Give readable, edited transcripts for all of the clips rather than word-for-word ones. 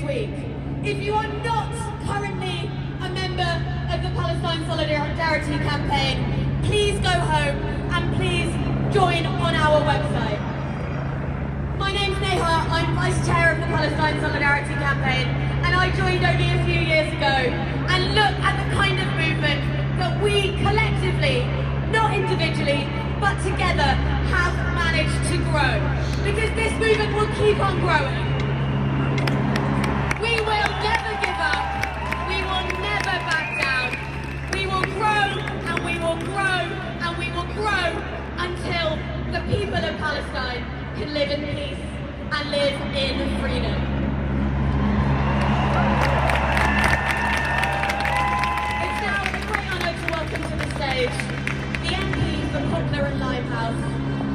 week. If you are not currently a member of the Palestine Solidarity Campaign, please go home and please join on our website. My name's Neha, I'm Vice Chair of the Palestine Solidarity Campaign, and I joined only a few years ago. And look at the kind of movement that we collectively, not individually, but together, have managed to grow. Because this movement will keep on growing. We will never give up. We will never back down. We will grow and we will grow and we will grow until the people of Palestine can live in peace and live in freedom. It's now a great honour to welcome to the stage the MP for Poplar and Limehouse.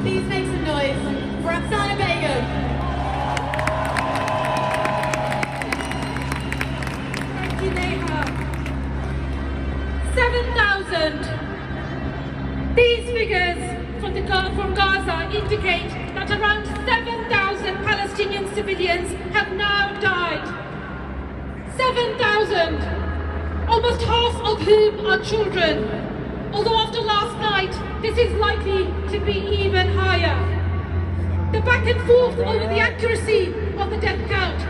Please make some noise for Apsana Begum. Thank you, Neha. 7,000. These figures from Gaza indicate that around 7,000 Palestinian civilians have now died. 7,000, almost half of whom are children. Although after last night, this is likely to be even higher. The back and forth over the accuracy of the death count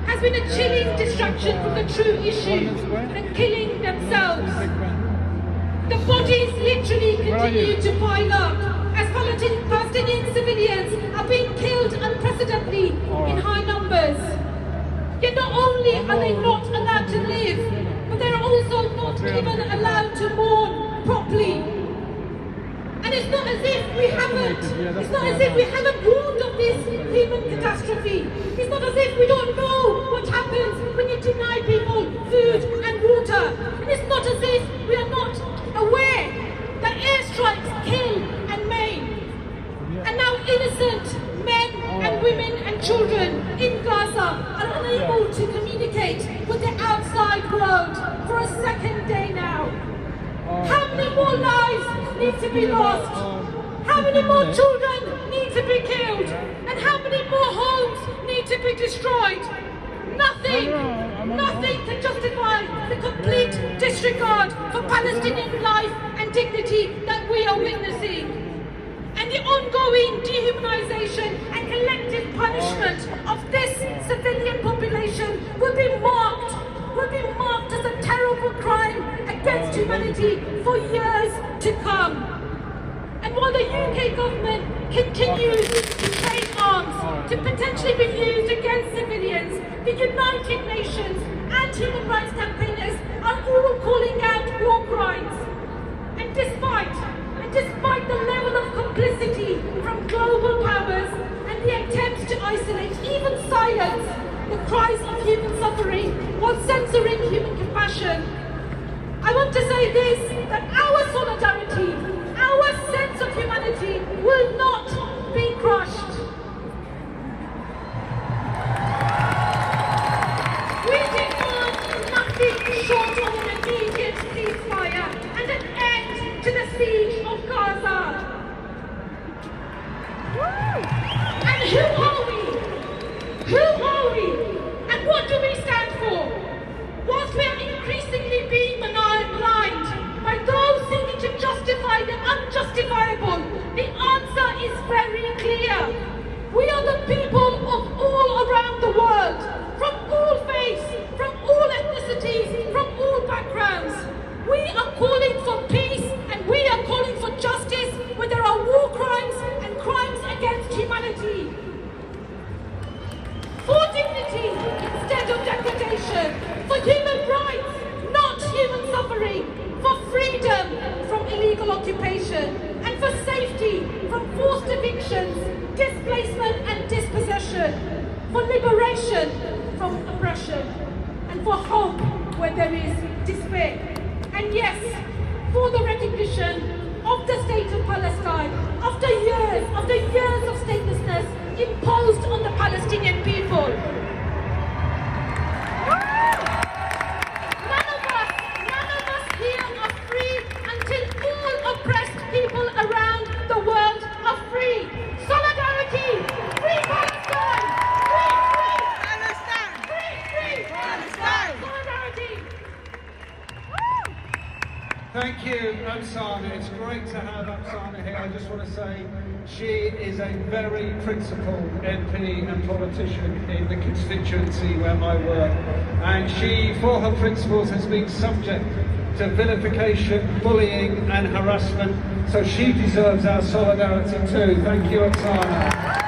has been a chilling distraction from the true issue, the killing themselves. The bodies literally continue to pile up as Palestinian civilians are being killed unprecedentedly in high numbers. Yet not only are they not allowed to live, but they are also not even allowed to mourn properly. And it's not as if we haven't warned of this human catastrophe. It's not as if we don't know what happens when you deny people food and water. And it's not as if we are not aware that airstrikes kill and maim. And now innocent men and women and children in Gaza are unable to communicate with the outside world for a second day now. How many more lives need to be lost? How many more children need to be killed? And how many more homes need to be destroyed? Nothing can justify the complete disregard for Palestinian life and dignity that we are witnessing. And the ongoing dehumanization and collective punishment of this civilian population will be marked as a terrible crime against humanity for years to come. And while the UK government continues to trade arms to potentially be used against civilians, the United Nations and human rights campaigners are all calling out war crimes. And despite the level of complicity from global powers and the attempts to isolate, even silence, the cries of human suffering while censoring human compassion, I want to say this, that our solidarity, our sense of humanity will not be crushed. We demand nothing short of an immediate ceasefire and an end to the siege of Gaza. And who are we? Who are we? And what do we stand for? Whilst we are increasingly being blind by those seeking to justify the unjustifiable, the answer is very clear. We are the people of all around the world, from all faiths, from all ethnicities, from all backgrounds. We are calling for peace and we are calling for justice where there are war crimes and crimes against humanity. For dignity instead of degradation, for human rights, not human suffering, for freedom from illegal occupation, and for safety from forced evictions, displacement and dispossession, for liberation from oppression, and for hope where there is despair. And yes, for the recognition of the state of Palestine after years of statelessness imposed on the Palestinian people. None of us here are free until all oppressed people around the world are free. Solidarity! Free Palestine! Free! Free! Palestine! Free! Free! Thank you, Apsana. It's great to have Apsana here. I just want to say she is a very principled MP and politician in the constituency where I work. And she, for her principles, has been subject to vilification, bullying and harassment. So she deserves our solidarity too. Thank you, Apsana.